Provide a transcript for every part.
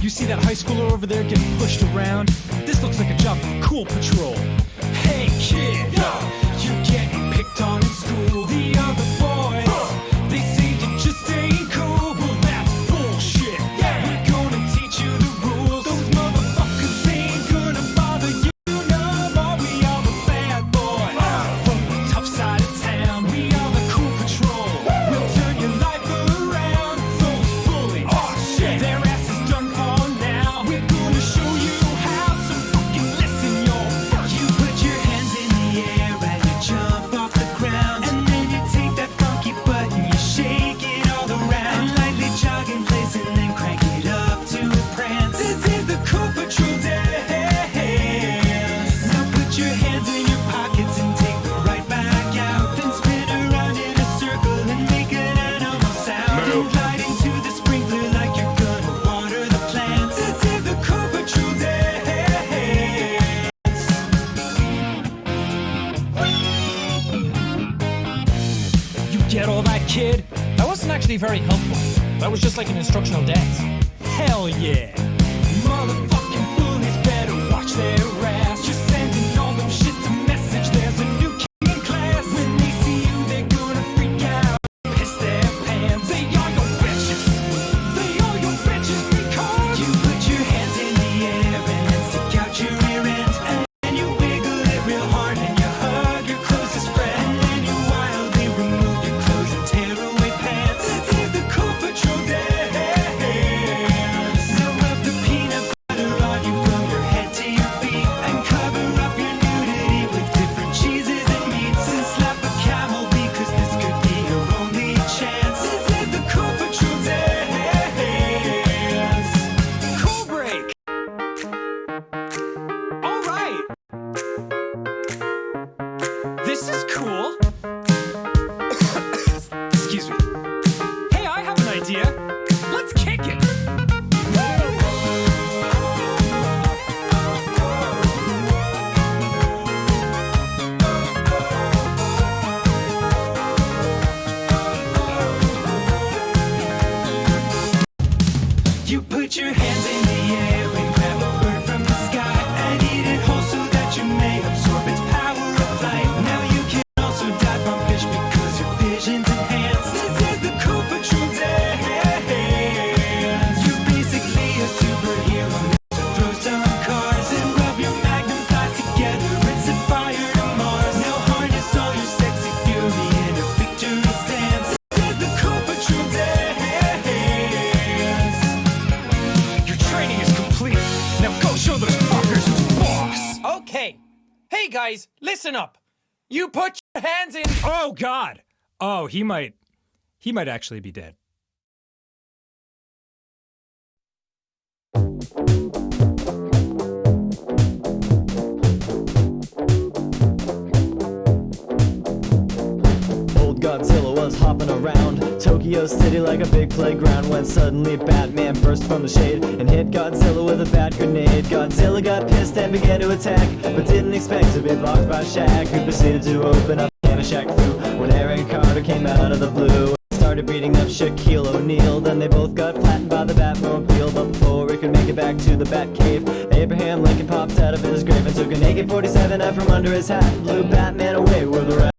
You see that high schooler over there getting pushed around? This looks like a job for Cool Patrol. Hey kid, you're getting picked on in school. The other boys, they say you just ain't cool. Well, that's bullshit. We're gonna teach you the rules. Those motherfuckers ain't gonna bother you no more. We are the bad boys from the tough side of town. We are the Cool Patrol. We'll turn your life around. Those bullies, their ass is done for now. We're gonna show you how. So fucking listen, you're first. You put your hands in the air and you jump off the ground, and then you take that funky butt and you shake it all around, and lightly jog in place and then crank it up to a prance. This is the Cool Patrol dance. Now put your hands in your pockets and take the right back out, then spin around in a circle and make an animal sound. Then glide into the sprinkler like you're gonna water the plants. This is the Cool Patrol dance. You get all that, kid? That wasn't actually very helpful. That was just like an instructional dance. Hell yeah! Motherfucking bullies better watch their ass. You're sending all them shits a message. There's a new kid in class. When they see you, they're gonna freak out, piss their pants. They are your bitches. They are your bitches because you put your hands in the air and then stick out your rear end, and then you wiggle it real hard and you hug your closest friend, and then you wildly remove your clothes and tear away pants. This is the Cool Patrol dance. Now rub the peanut butter on you from your head to your feet, and cover up your nudity with different cheeses and meats, and slap a camel because this could be your only chance. This is the Cool Patrol dance. Cool break. All right. This is cool. Excuse me. Hey, I have an idea. Let's kick it. You put your hands in the air and grab a bird from the sky and eat it whole so that you may absorb its power of flight. Now you can also dive on fish because your vision's enhanced. This is the Cool Patrol dance. You're basically a superhero now, so throw some cars and rub your magnum thighs together and set fire to Mars. Now harness all your sexy fury in a victory stance. This is the Cool Patrol dance. Your training is complete. Now go show those fuckers who's boss. Okay. Hey guys, listen up. You put your hands in. Oh God. Oh, he might actually be dead. Old Godzilla was hopping around Tokyo City like a big playground, when suddenly Batman burst from the shade and hit Godzilla with a bat grenade. Godzilla got pissed and began to attack, but didn't expect to be blocked by Shaq, who proceeded to open up a can of Shaq Fu when Aaron Carter came out of the blue. Started beating up Shaquille O'Neal, then they both got flattened by the Batmobile. But before he could make it back to the Batcave, Abraham Lincoln popped out of his grave and took an AK-47 out from under his hat, blew Batman away with a rat.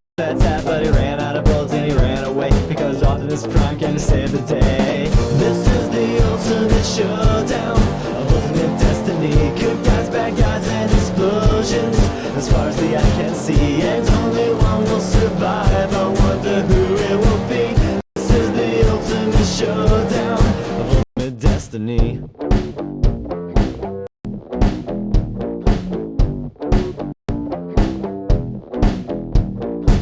But he ran out of bullets and he ran away because Optimus Prime came to save the day. This is the ultimate showdown of ultimate destiny. Good guys, bad guys, and explosions as far as the eye can see, and only one will survive. I wonder who it will be. This is the ultimate showdown of ultimate destiny.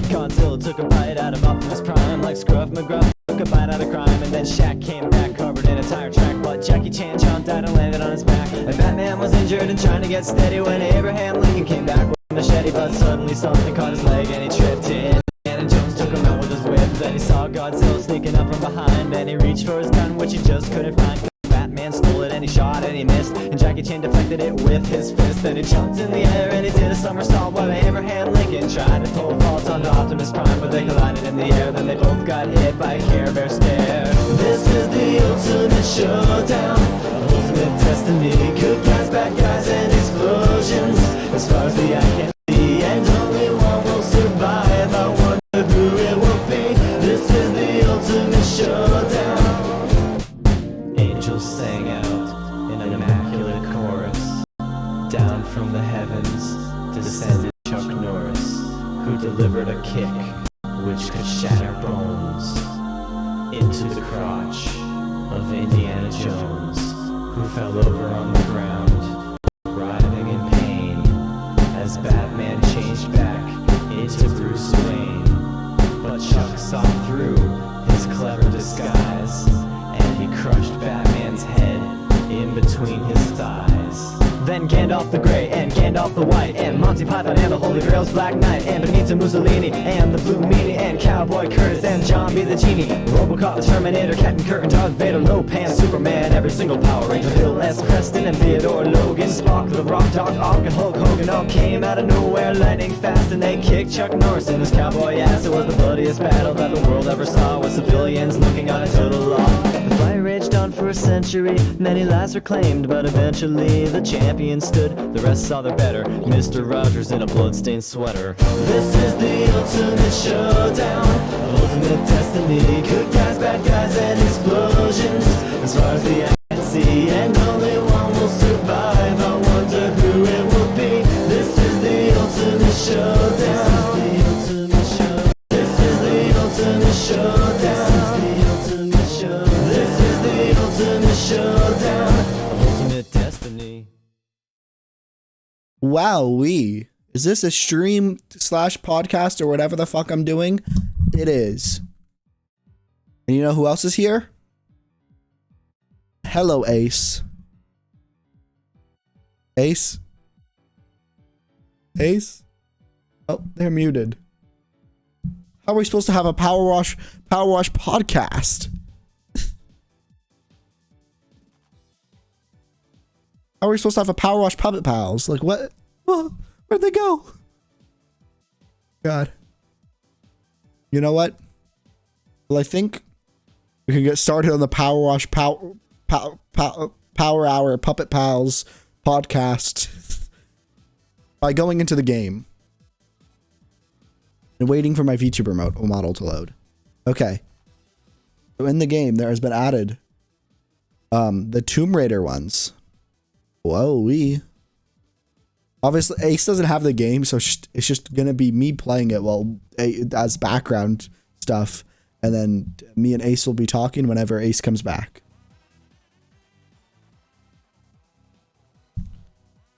Godzilla took a bite out of Optimus Prime like Scruff McGruff took a bite out of crime, and then Shaq came back covered in a tire track, but Jackie Chan jumped out and landed on his back, and Batman was injured and trying to get steady when Abraham Lincoln came back with a machete, but suddenly something caught his leg and he tripped in, and Jones took him out with his whip. Then he saw Godzilla sneaking up from behind, and he reached for his gun which he just couldn't find. Batman stole it and he shot and he missed, and Jackie Chan deflected it with his fist. Then he jumped in the air and he did a somersault while Abraham Lincoln tried to pull fault onto Optimus Prime, but they collided in the air. Then they both got hit by a Care Bear stare. This is the ultimate showdown of ultimate ultimate destiny. Good guys, bad guys, and explosions. As far as the eye can see, and only one will survive. I wonder who it will be. This is the ultimate showdown. Angels sang out in an immaculate chorus. Down from the heavens descended Chuck Norris, who delivered a kick which could shatter bones into the crotch of Indiana Jones, who fell over on the ground, writhing in pain, as Batman changed back into Bruce Wayne. But Chuck saw through his clever disguise, and he crushed Batman's head in between his thighs. Then Gandalf the Grey and Gandalf the White and Monty Python and the Holy Grail's Black Knight and Benito Mussolini and the Blue Meanie and Cowboy Curtis and John B. the Genie, Robocop the Terminator, Captain Kirk and Darth Vader, Lopan, Superman, every single Power Ranger, Bill S. Preston and Theodore Logan, Spock, the Rock, Doc Ock and Hulk Hogan all came out of nowhere lightning fast, and they kicked Chuck Norris in his cowboy ass. It was the bloodiest battle that the world ever saw, with civilians looking on a total loss. The fight raged on for a century, many lives were claimed, but eventually the champion stood. The rest saw their better, Mr. Rogers in a bloodstained sweater. This is the ultimate showdown, ultimate destiny. Good guys, bad guys, and explosions. As far as the eye can see, and only one will survive. I wonder who it will be. This is the ultimate showdown. This is the ultimate showdown. This is the ultimate showdown. Ultimate destiny. Wowee. Is this a stream / podcast or whatever the fuck I'm doing? It is. And you know who else is here? Hello, Ace. Ace? Ace? Oh, they're muted. How are we supposed to have a Powerwash podcast? How are we supposed to have a Powerwash Puppet Pals? Like, what? Where'd they go? God. You know what? Well, I think we can get started on the Powerwash Power Hour Puppet Pals podcast by going into the game and waiting for my VTuber model to load. Okay. So in the game, there has been added the Tomb Raider ones. Whoa-wee. Obviously, Ace doesn't have the game, so it's just gonna be me playing it as background stuff, and then me and Ace will be talking whenever Ace comes back.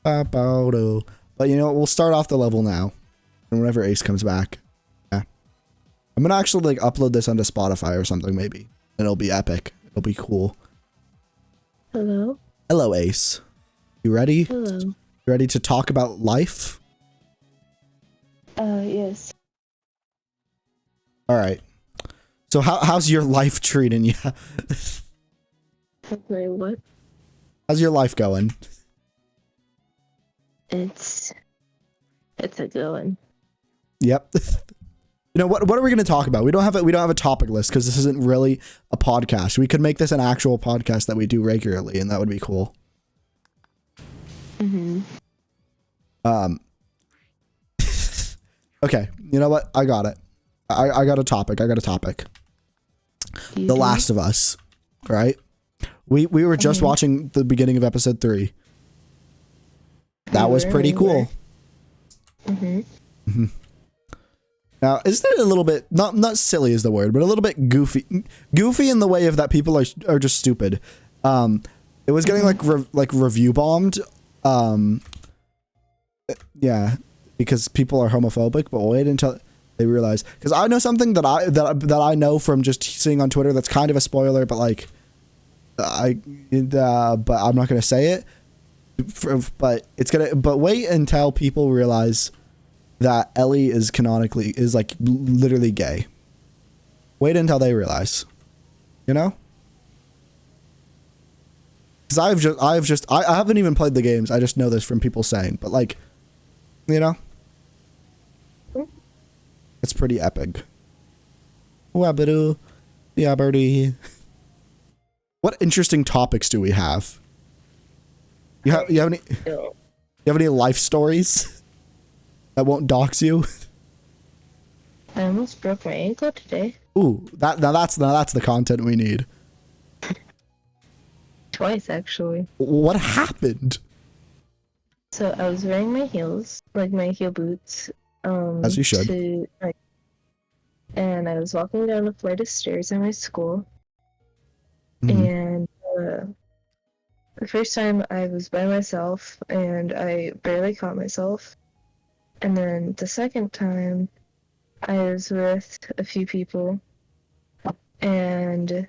But you know what? We'll start off the level now, and whenever Ace comes back, yeah. I'm gonna actually like upload this onto Spotify or something maybe, and it'll be epic. It'll be cool. Hello. Hello, Ace. You ready? Hello. You ready to talk about life? Yes. All right. So how's your life treating you? Okay, what? How's your life going? It's a good one. Yep. You know what are we going to talk about? We don't have a topic list because this isn't really a podcast. We could make this an actual podcast that we do regularly, and that would be cool. Okay, you know what? I got it. I got a topic. The Last of Us, right? We were just watching the beginning of episode 3. That was pretty cool. Now, isn't it a little bit not silly is the word, but a little bit goofy in the way of that people are just stupid. It was getting like review bombed. Yeah, because people are homophobic, but wait until they realize, because I know something that I know from just seeing on Twitter that's kind of a spoiler, but like but I'm not gonna say it. But wait until people realize that Ellie is like literally gay. Wait until they realize, you know? Because I haven't even played the games. I just know this from people saying, but like, you know, it's pretty epic. What interesting topics do we have? You have any Ew. you have any life stories that won't dox you? I almost broke my ankle today. Ooh, that's the content we need. Twice, actually. What happened? So I was wearing my heels, like my heel boots. As you should. And I was walking down a flight of stairs in my school. Mhm. And the first time I was by myself and I barely caught myself. And then the second time I was with a few people and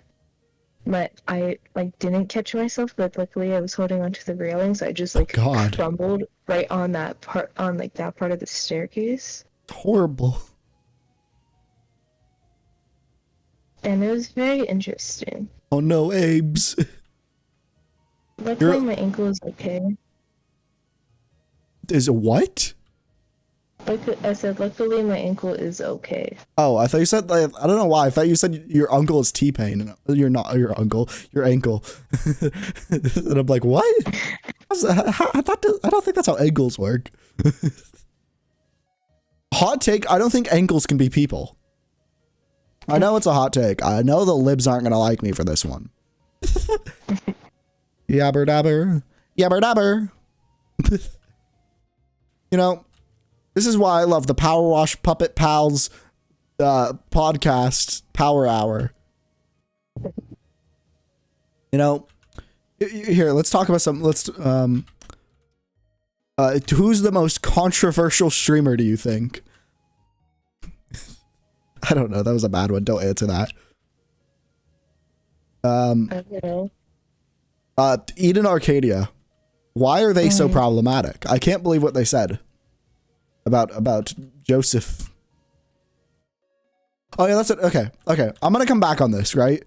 I like didn't catch myself, but luckily I was holding onto the railings. I just like God. crumbled right on that part of the staircase. Horrible. And it was very interesting. Oh no, Abes. Luckily my ankle is okay. Is it what? Like I said, luckily my ankle is okay. Oh, I thought you said, like, I don't know why. I thought you said your uncle is T-Pain. And you're not your uncle, your ankle. And I'm like, what? I don't think that's how ankles work. Hot take, I don't think ankles can be people. I know it's a hot take. I know the libs aren't going to like me for this one. Yabber dabber. Yabber dabber. You know, this is why I love the Powerwash Puppet Pals podcast Power Hour. You know, here, let's talk about some, who's the most controversial streamer, do you think? I don't know. That was a bad one. Don't answer that. I don't know. Eden Arcadia. Why are they so problematic? I can't believe what they said about Joseph. Oh yeah, that's it. Okay. I'm gonna come back on this, right?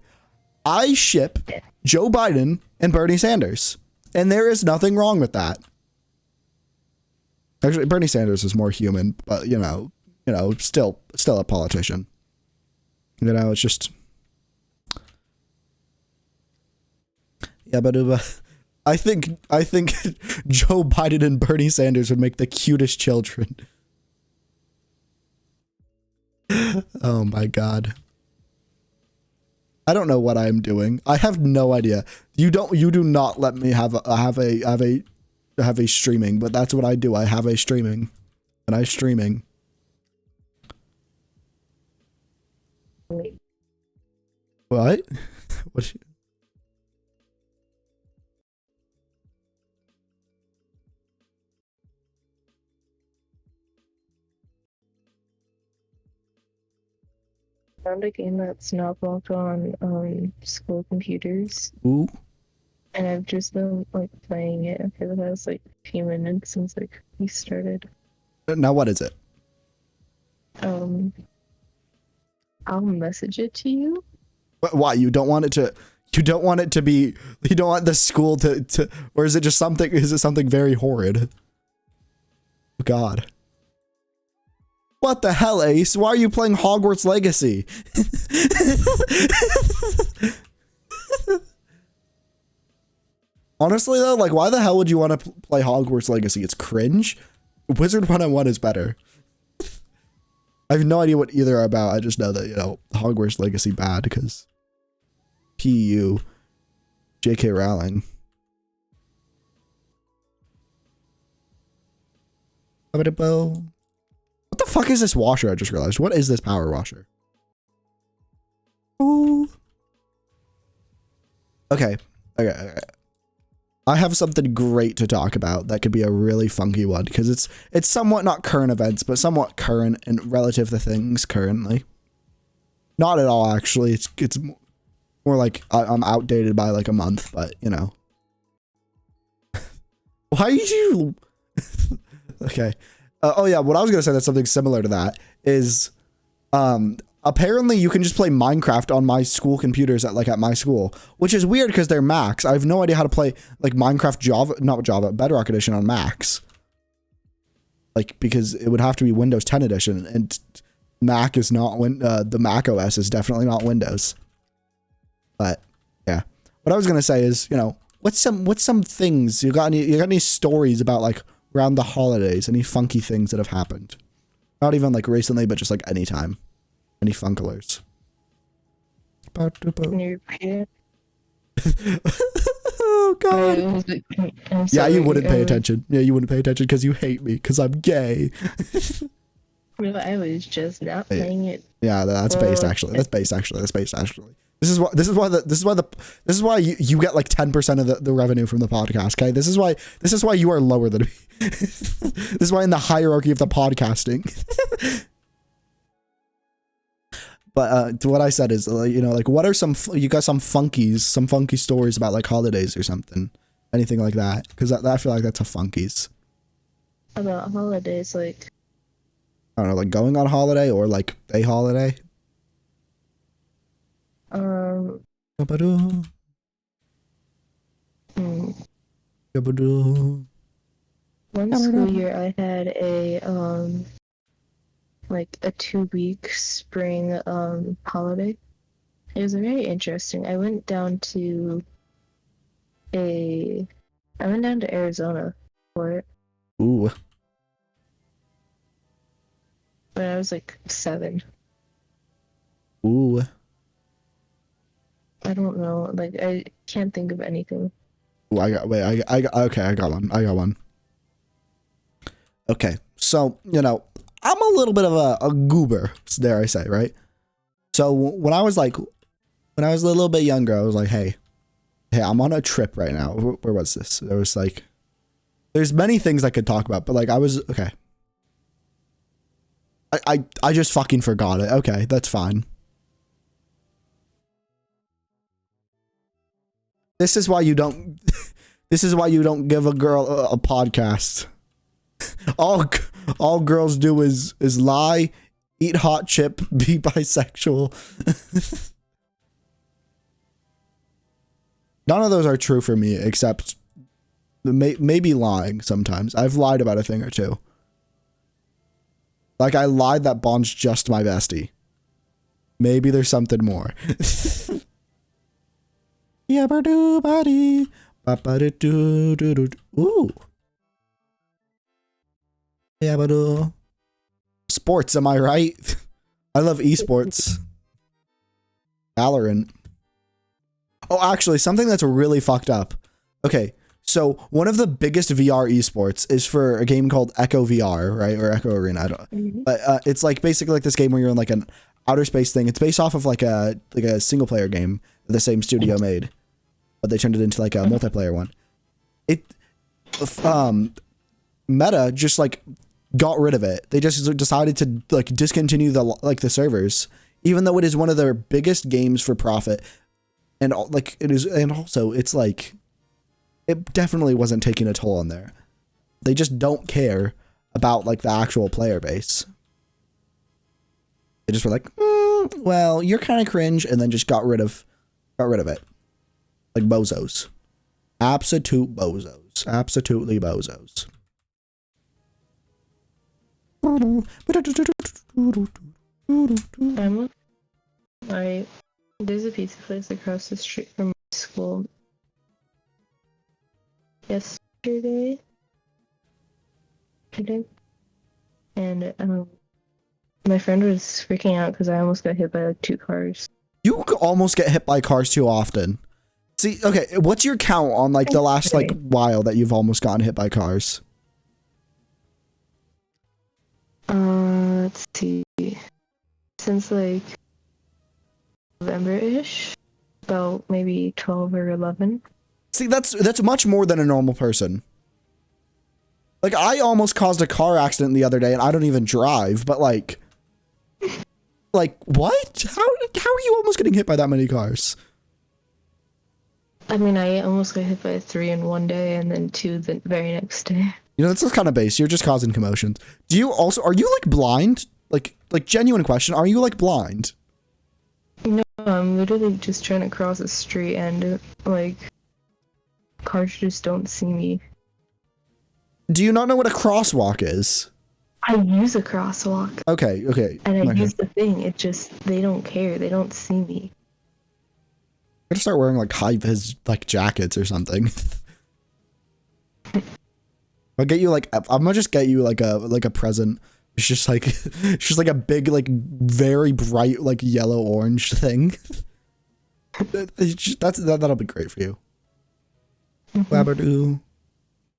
I ship Joe Biden and Bernie Sanders, and there is nothing wrong with that. Actually, Bernie Sanders is more human, but you know, still a politician. You know, it's just, yeah, but I think Joe Biden and Bernie Sanders would make the cutest children. Oh my God. I don't know what I'm doing. I have no idea. You do not let me have a streaming, but that's what I do. I have a streaming, and I streaming. Wait. What? What? Found a game that's not blocked on school computers, Ooh. and I've just been like playing it for the past like few minutes since like we started. Now what is it? I'll message it to you. Why you don't want it to? You don't want it to be? You don't want the school to? Or is it just something? Is it something very horrid? God. What the hell, Ace? Why are you playing Hogwarts Legacy? Honestly though, like, why the hell would you want to play Hogwarts Legacy? It's cringe. Wizard 101 is better. I have no idea what either are about. I just know that, you know, Hogwarts Legacy bad because PU J.K. Rowling. What the fuck is this washer? I just realized. What is this power washer? Ooh. Okay. I have something great to talk about that could be a really funky one because it's somewhat not current events, but somewhat current and relative to things currently. Not at all, actually. It's more like I'm outdated by like a month, but you know. Why did you? Okay. Oh yeah, what I was gonna say that's something similar to that is, apparently you can just play Minecraft on my school computers at my school, which is weird because they're Macs. I have no idea how to play like Minecraft not Java, Bedrock Edition on Macs. Like, because it would have to be Windows 10 edition, and Mac is not the Mac OS is definitely not Windows. But yeah, what I was gonna say is, you know, what's some things you got any stories about like around the holidays? Any funky things that have happened? Not even like recently, but just like anytime. Any funklers? Can you repeat it? Oh god. I'm Yeah, sorry, you wouldn't pay attention. Yeah, you wouldn't pay attention because you hate me because I'm gay. No, I was just not playing it. Yeah, that's based actually. That's based actually. That's based actually. This is why you get like 10% of the revenue from the podcast. Okay, this is why you are lower than me. This is why in the hierarchy of the podcasting. But what I said is, you know, like, what are you got some funky stories about like holidays or something, anything like that? Because I feel like that's a funkies. About holidays, like, I don't know, like going on holiday or like a holiday. hmm, one school year I had like a 2-week spring holiday. It was very interesting. I went down to Arizona for it Ooh. when I was like 7. Ooh. I don't know, like I can't think of anything. Ooh, okay, I got one. Okay, so, you know, I'm a little bit of a goober, dare I say, right? So when I was a little bit younger, I was like, hey, I'm on a trip right now. Where was this? There was like, there's many things I could talk about, but like okay. I just fucking forgot it. Okay, that's fine. This is why you don't give a girl a podcast. All girls do is lie, eat hot chip, be bisexual. None of those are true for me, except maybe lying sometimes. I've lied about a thing or two. Like I lied that Bond's just my bestie. Maybe there's something more. Yabba-doo buddy. Ba-ba-doo-doo-doo. Ooh. Yabba-doo. Sports, am I right? I love esports. Valorant. Oh, actually, something that's really fucked up. Okay, so one of the biggest VR esports is for a game called Echo VR, right? Or Echo Arena, I don't. But it's like basically like this game where you're in like an outer space thing. It's based off of like a single player game that the same studio made, but they turned it into like a multiplayer one. Meta just like got rid of it. They just decided to like discontinue the servers, even though it is one of their biggest games for profit. And like it is, and also it's like, it definitely wasn't taking a toll on there. They just don't care about like the actual player base. They just were like, well, you're kind of cringe, and then just got rid of it. Like bozos. Absolute bozos. Absolutely bozos. There's a pizza place across the street from my school. Yesterday, and my friend was freaking out because I almost got hit by like 2 cars. You almost get hit by cars too often. See, okay, what's your count on like the last like while that you've almost gotten hit by cars? Let's see. Since like November-ish, about maybe 12 or 11. See, that's much more than a normal person. Like, I almost caused a car accident the other day, and I don't even drive, but like what? How are you almost getting hit by that many cars? I mean, I almost got hit by 3 in one day, and then 2 the very next day. You know, that's kind of base. You're just causing commotions. Are you like blind? Like genuine question. Are you like blind? No, I'm literally just trying to cross the street, and like cars just don't see me. Do you not know what a crosswalk is? I use a crosswalk. Okay. And I use the thing. It just, they don't care. They don't see me. Gotta start wearing like high vis like jackets or something. I'll get you like, I'm gonna just get you like a present. It's just like it's just like a big like very bright like yellow orange thing. That'll be great for you. Labradoo.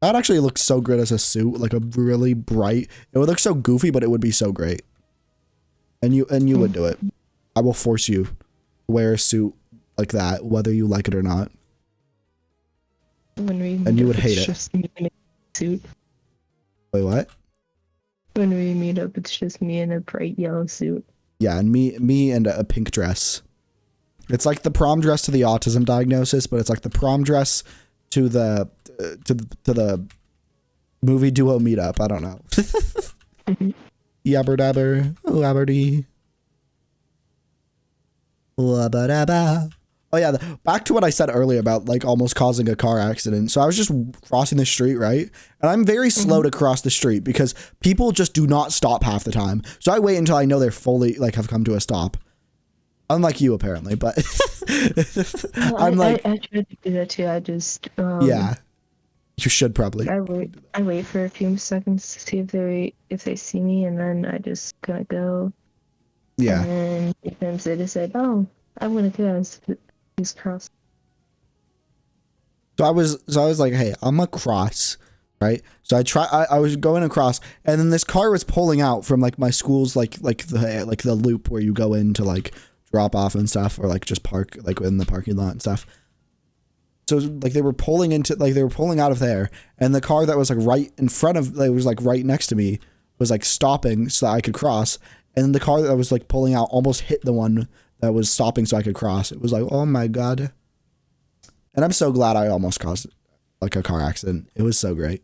That actually looks so good as a suit, like a really bright. It would look so goofy, but it would be so great. And you would do it. I will force you to wear a suit like that, whether you like it or not. And you would hate it. Suit. Wait, what? When we meet up, it's just me in a bright yellow suit. Yeah, and me and a pink dress. It's like the prom dress to the autism diagnosis, but it's like the prom dress to the movie duo meetup. I don't know. Yabber dabber, labberdy. Labba. Oh yeah, back to what I said earlier about like almost causing a car accident. So I was just crossing the street, right? And I'm very slow to cross the street because people just do not stop half the time. So I wait until I know they're fully like have come to a stop. Unlike you apparently, but I'm like I try to do that too. I just yeah. You should probably. I wait for a few seconds to see if they see me, and then I just gonna go. Yeah. And sometimes they just said, "Oh, I'm gonna go." He's cross. So I was like, hey, I'm gonna cross, right? So I was going across, and then this car was pulling out from like my school's like the loop where you go in to like drop off and stuff, or like just park like in the parking lot and stuff. So like they were pulling out of there, and the car that was like right in front of, like was like right next to me, was like stopping so that I could cross, and the car that was like pulling out almost hit the one that was stopping so I could cross. It was like, oh my god. And I'm so glad I almost caused like a car accident. It was so great.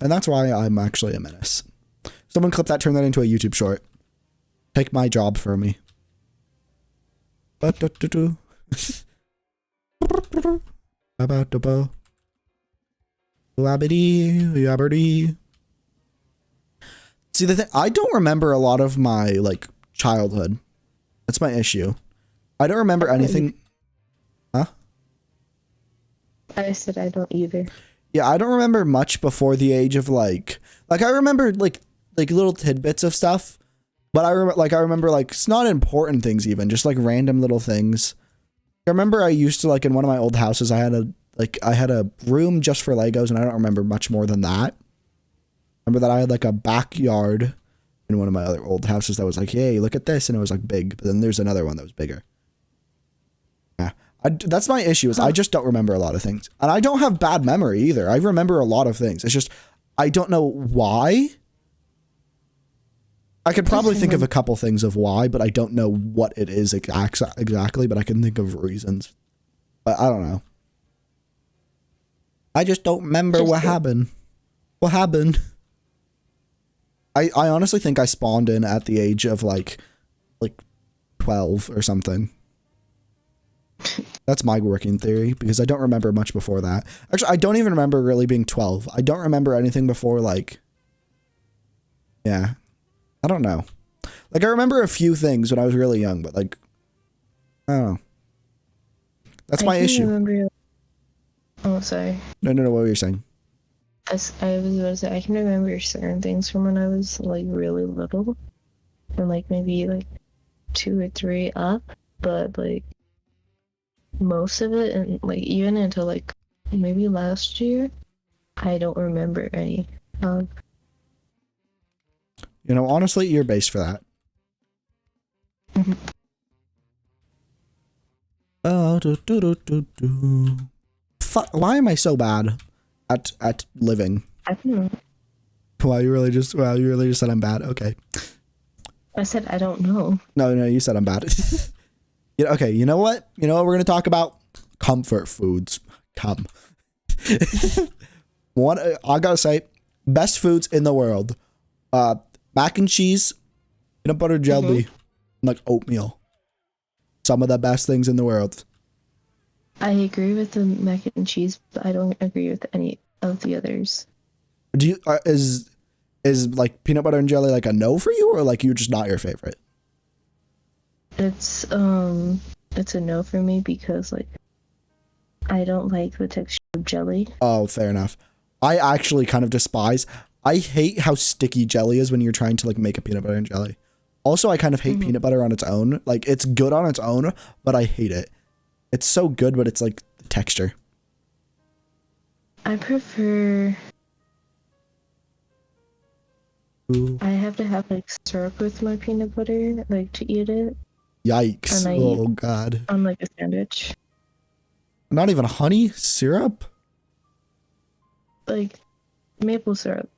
And that's why I'm actually a menace. Someone clip that, turn that into a YouTube short. Take my job for me. See, the thing, I don't remember a lot of my like childhood. That's my issue. I don't remember anything. Huh? I said I don't either. Yeah, I don't remember much before the age of like I remember like little tidbits of stuff, but I remember like it's not important things, even just like random little things. I remember I used to like in one of my old houses I had a room just for Legos, and I don't remember much more than that. Remember that I had like a backyard in one of my other old houses that was like, hey, look at this, and it was like big, but then there's another one that was bigger. Yeah, that's my issue, is I just don't remember a lot of things, and I don't have bad memory either. I remember a lot of things. It's just I don't know why. I could probably think of a couple things of why, but I don't know what it is exactly, but I can think of reasons. But I don't know. I just don't remember what happened. What happened? I honestly think I spawned in at the age of like 12 or something. That's my working theory, because I don't remember much before that. Actually, I don't even remember really being 12. I don't remember anything before like, yeah, I don't know. Like I remember a few things when I was really young, but like, I don't know. That's my issue. Oh, sorry. No, what were you saying? I was going to say, I can remember certain things from when I was like really little, and like maybe like 2 or 3 up, but like most of it, and like even until like maybe last year, I don't remember any. You know, honestly, you're based for that. Fuck, why am I so bad at living? I don't know. Wow, you really just said I'm bad. Okay. I said I don't know. No, you said I'm bad. Yeah, okay, you know what? You know what we're gonna talk about? Comfort foods. Come. One, I gotta say, best foods in the world. Mac and cheese, peanut butter jelly, and like oatmeal. Some of the best things in the world. I agree with the mac and cheese, but I don't agree with any of the others. Do you is like peanut butter and jelly like a no for you, or like you're just not your favorite? It's a no for me because like I don't like the texture of jelly. Oh, fair enough. I actually kind of despise. I hate how sticky jelly is when you're trying to like make a peanut butter and jelly. Also, I kind of hate peanut butter on its own. Like it's good on its own, but I hate it. It's so good, but it's like the texture. I prefer. Ooh. I have to have like syrup with my peanut butter, like to eat it Yikes. And I Oh god. on like a sandwich. Not even honey syrup? Like maple syrup.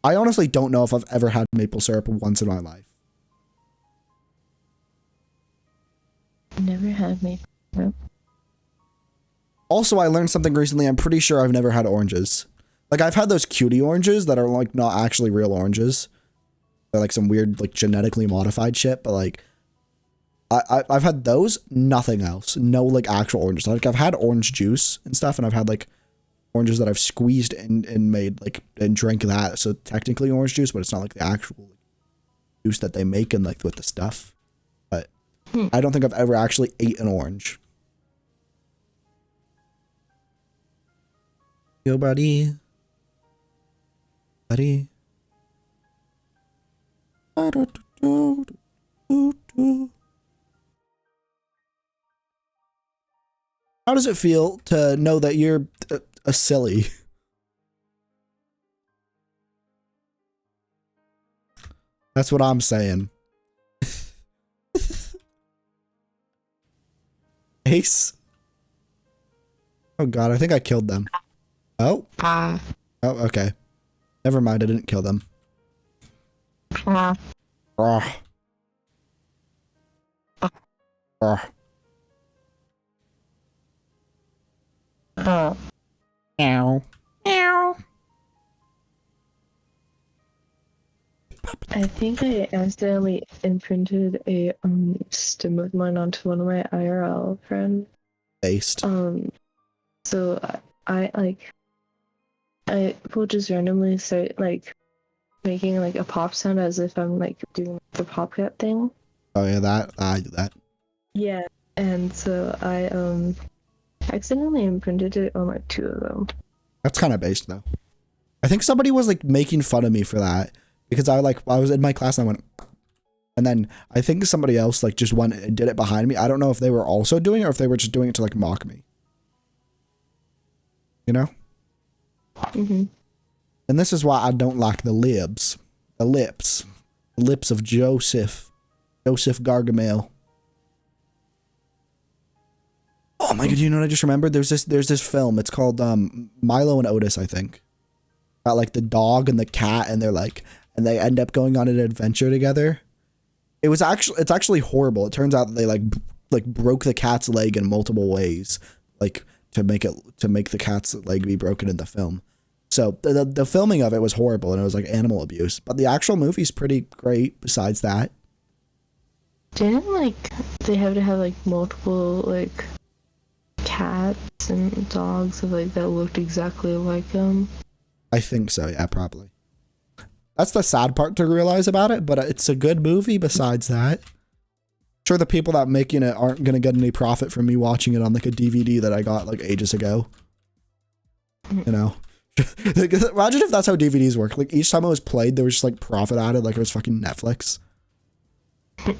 I honestly don't know if I've ever had maple syrup once in my life. Never had maple syrup. Also, I learned something recently. I'm pretty sure I've never had oranges. Like, I've had those cutie oranges that are, like, not actually real oranges. They're, like, some weird, like, genetically modified shit. But, like, I've had those. Nothing else. No, like, actual oranges. Like, I've had orange juice and stuff. And I've had, like, oranges that I've squeezed and made, like, and drank that. So, technically orange juice. But it's not, like, the actual juice that they make and, like, with the stuff. But I don't think I've ever actually ate an orange. Yo, buddy. Buddy. How does it feel to know that you're a silly? That's what I'm saying. Ace. Oh god, I think I killed them. Oh. Oh, okay. Never mind, I didn't kill them. Oh. Meow. Meow. I think I accidentally imprinted a stim of mine onto one of my IRL friends. Based. So I like I will just randomly start like making like a pop sound as if I'm like doing the pop cat thing. Oh yeah, that I do that. Yeah, and so I accidentally imprinted it on like 2 of them. That's kind of based though. I think somebody was like making fun of me for that because I was in my class and I went, and then I think somebody else like just went and did it behind me. I don't know if they were also doing it or if they were just doing it to like mock me. You know? Mm-hmm. And this is why I don't like the lips. The lips of Joseph Gargamel. Oh my god, you know what I just remembered? There's this film. It's called Milo and Otis, I think. About like the dog and the cat and and they end up going on an adventure together. It's actually horrible. It turns out that they like broke the cat's leg in multiple ways, like to make the cat's leg be broken in the film. So the filming of it was horrible and it was like animal abuse, but the actual movie's pretty great besides that. Didn't like they have to have like multiple like cats and dogs of like that looked exactly like them? I think so, yeah, probably. That's the sad part to realize about it, but it's a good movie besides that. Sure, the people that making it aren't going to get any profit from me watching it on like a DVD that I got like ages ago. You know? Imagine if that's how DVDs work. Like each time it was played, there was just like profit added like it was fucking Netflix. It's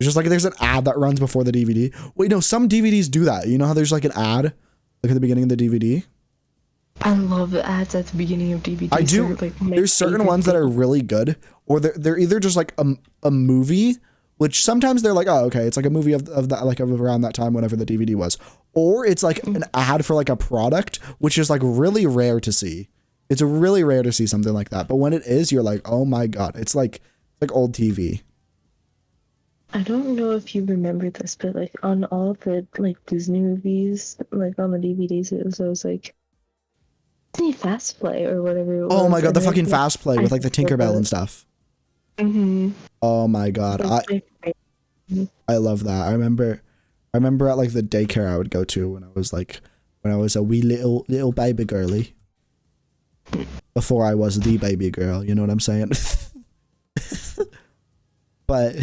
just like there's an ad that runs before the DVD. Wait, no, some DVDs do that. You know how there's like an ad like at the beginning of the DVD? I love the ads at the beginning of DVDs. I do. Like, there's certain ones that are really good, or they're either just like a movie, which sometimes they're like, oh, okay, it's like a movie of that, like of around that time, whenever the DVD was, or it's like an ad for like a product, which is like really rare to see. It's really rare to see something like that, but when it is, you're like, oh my god, it's like old TV. I don't know if you remember this, but like on all the like Disney movies, like on the DVDs, it was always like Disney Fast Play or whatever it was. Oh my god, the and fucking then, Fast Play with like the Tinkerbell and stuff. Mm-hmm. Oh my god, I love that. I remember at like the daycare I would go to when I was a wee little baby girly. Before I was the baby girl, you know what I'm saying? But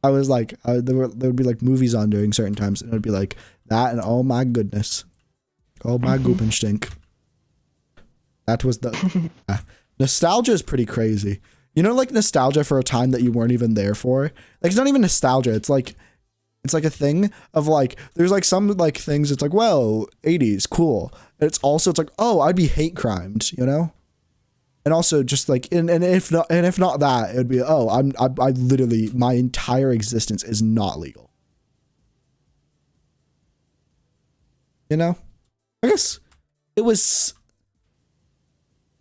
I was like, there would be like movies on during certain times, and it would be like that, and oh my goodness, oh my goop and stink. That was the nostalgia is pretty crazy. You know, like nostalgia for a time that you weren't even there for. Like it's not even nostalgia. It's like a thing of like there's like some like things. It's like, well, 80s, cool. And it's also like, oh, I'd be hate crimed, you know. And also just like and if not that, it would be, oh, I literally my entire existence is not legal. You know, I guess it was.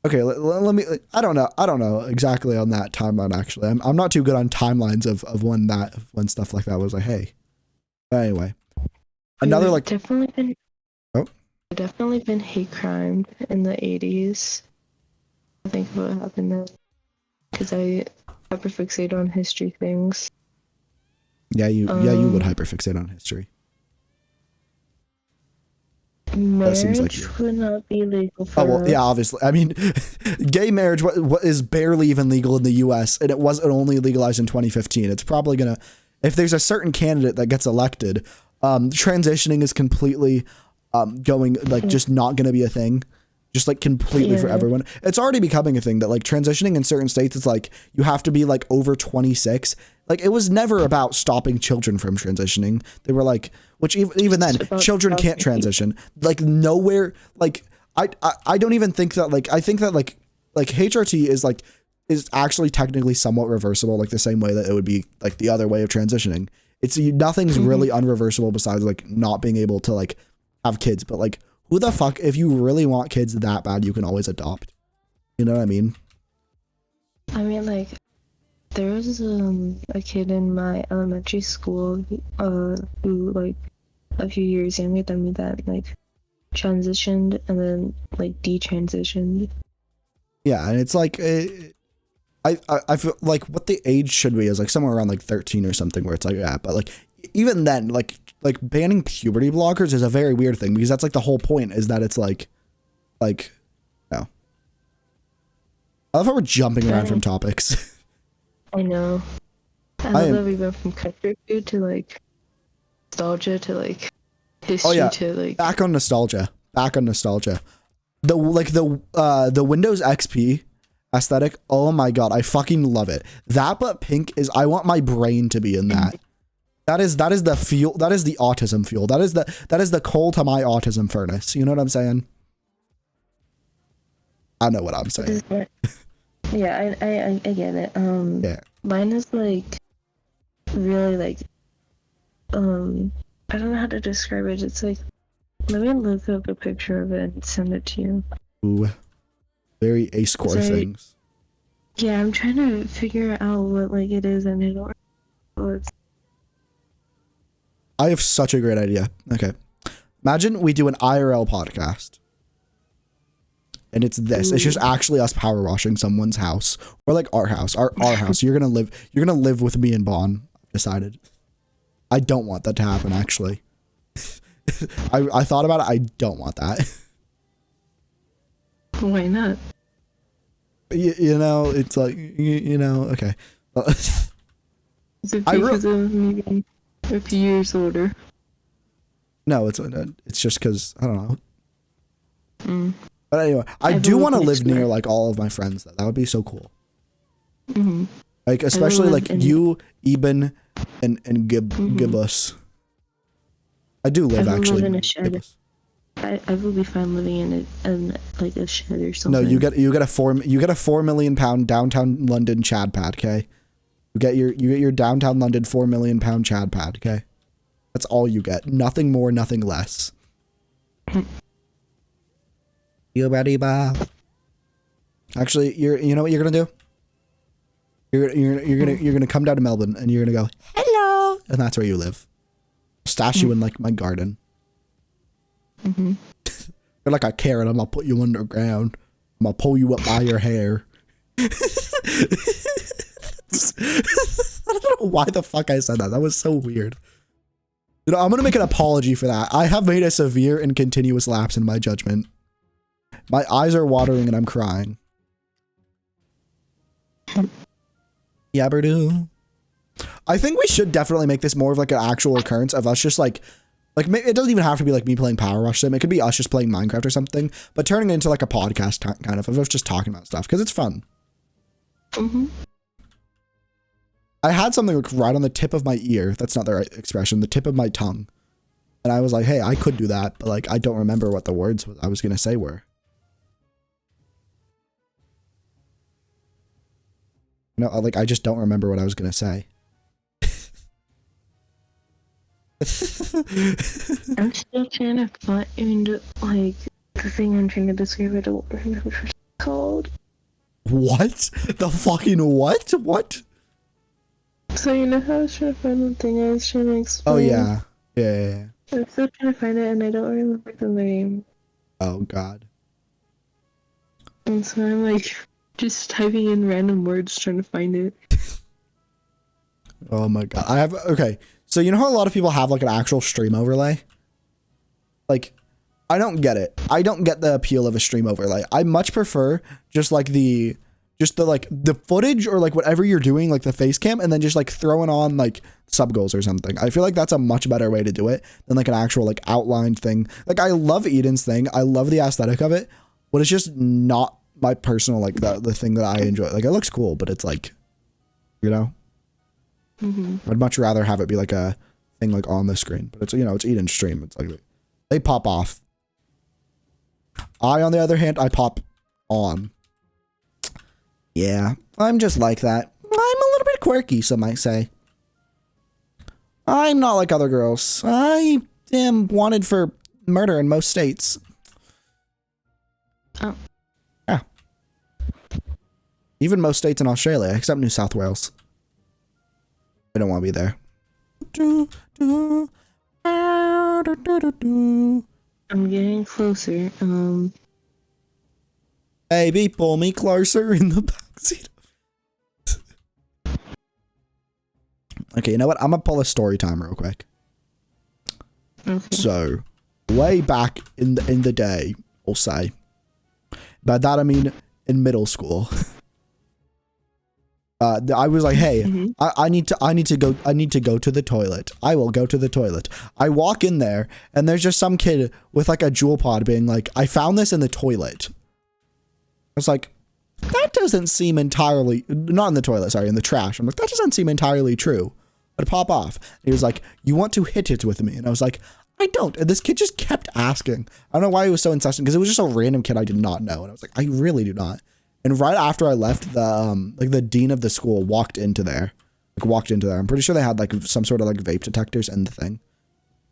Okay, let me. I don't know exactly on that timeline. Actually, I'm not too good on timelines of when stuff like that was like, hey. But anyway, another like Definitely been hate crime in the 80s. I think of what happened then, because I hyperfixate on history things. Yeah, you would hyperfixate on history. Marriage like you. would not be legal for Oh well, us. yeah, obviously. I mean, gay marriage what is barely even legal in the U.S. and it was only legalized in 2015. It's probably gonna, if there's a certain candidate that gets elected, transitioning is completely going like just not gonna be a thing. Just like completely for everyone. It's already becoming a thing that like transitioning in certain states, it's like you have to be like over 26. Like it was never about stopping children from transitioning. They were like, which even then children can't transition. Like nowhere, like I don't even think that like, I think that like HRT is actually technically somewhat reversible, like the same way that it would be like the other way of transitioning. It's nothing's really unreversible besides like not being able to like have kids, but like, who the fuck, if you really want kids that bad, you can always adopt. You know what I mean? I mean, like, there was a kid in my elementary school who, like, a few years younger than me that, like, transitioned and then, like, detransitioned. Yeah, and it's like, I feel like what the age should be is like somewhere around like 13 or something where it's like, yeah, but like, even then, like banning puberty blockers is a very weird thing because that's like the whole point is that it's like, no. I love how we're jumping around from topics. I know. I love that we went from comfort food to like nostalgia to like history to like back on nostalgia. The Windows XP aesthetic. Oh my god, I fucking love it. That but pink is. I want my brain to be in that. That is the fuel. That is the autism fuel. That is the coal to my autism furnace. You know what I'm saying? I know what I'm saying. Yeah, I get it. Yeah. Mine is like really like I don't know how to describe it. It's like, let me look up a picture of it and send it to you. Ooh, very ace core things. Yeah, I'm trying to figure out what like it is, and I don't know. It's I have such a great idea. Okay. Imagine we do an IRL podcast. And it's this. It's just actually us power washing someone's house. Or like our house. Our house. You're gonna live with me and Bon. I've decided. I don't want that to happen, actually. I thought about it. I don't want that. Why not? You know, it's like you know, okay. Is it because of maybe a few years older? No, it's just because I don't know. But anyway, I do want to live near like all of my friends. That would be so cool. Like especially like you, Eben, and Gibbous. I do live actually. In a shed. I will be fine living in like a shed or something. No, you get a £4 million downtown London Chad pad. Okay, you get your downtown London £4 million Chad pad. Okay, that's all you get. Nothing more, nothing less. You ready, Bob? Actually, you know what you're gonna do? You're gonna come down to Melbourne and you're gonna go hello, and that's where you live. Stash you in like my garden. You're like a carrot. I'm gonna put you underground. I'm gonna pull you up by your hair. I don't know why the fuck I said that. That was so weird. You know, I'm gonna make an apology for that. I have made a severe and continuous lapse in my judgment. My eyes are watering and I'm crying. Yabberdo. I think we should definitely make this more of like an actual occurrence of us just like it doesn't even have to be like me playing Powerwash Sim. It could be us just playing Minecraft or something, but turning it into like a podcast kind of us just talking about stuff because it's fun. Mm-hmm. I had something like right on the tip of my ear. That's not the right expression. The tip of my tongue. And I was like, hey, I could do that, but like I don't remember what the words I was gonna say were. No, like I just don't remember what I was gonna say. I'm still trying to find like the thing I'm trying to describe. I don't remember what it's called. What? The fucking what? What? So you know how I was trying to find the thing I was trying to explain? Oh yeah. Yeah. I'm still trying to find it and I don't remember the name. Oh god. And so I'm like just typing in random words trying to find it. Oh my god. Okay. So you know how a lot of people have like an actual stream overlay? Like, I don't get it. I don't get the appeal of a stream overlay. I much prefer just like the footage or like whatever you're doing, like the face cam, and then just like throwing on like sub goals or something. I feel like that's a much better way to do it than like an actual like outlined thing. Like I love Eden's thing. I love the aesthetic of it, but it's just not my personal like the thing that I enjoy. Like it looks cool, but it's like, you know. I'd much rather have it be like a thing like on the screen, but it's, you know, it's Eden's stream. It's like they pop off. I, on the other hand, I pop on. Yeah, I'm just like that. I'm a little bit quirky, some might say. I'm not like other girls. I am wanted for murder in most states. Oh. Yeah. Even most states in Australia, except New South Wales. I don't want to be there. I'm getting closer. Baby, pull me closer in the backseat. Okay, you know what? I'm gonna pull a story time real quick. Okay. So, way back in the day, we'll say. By that I mean in middle school. I was like, hey, I need to go to the toilet. I will go to the toilet. I walk in there and there's just some kid with like a jewel pod being like, I found this in the toilet. I was like, that doesn't seem entirely, not in the toilet, sorry, in the trash. I'm like, that doesn't seem entirely true. But pop off. And he was like, you want to hit it with me? And I was like, I don't. And this kid just kept asking. I don't know why he was so insistent, because it was just a random kid I did not know. And I was like, I really do not. And right after I left, the dean of the school walked into there. I'm pretty sure they had like some sort of like vape detectors in the thing.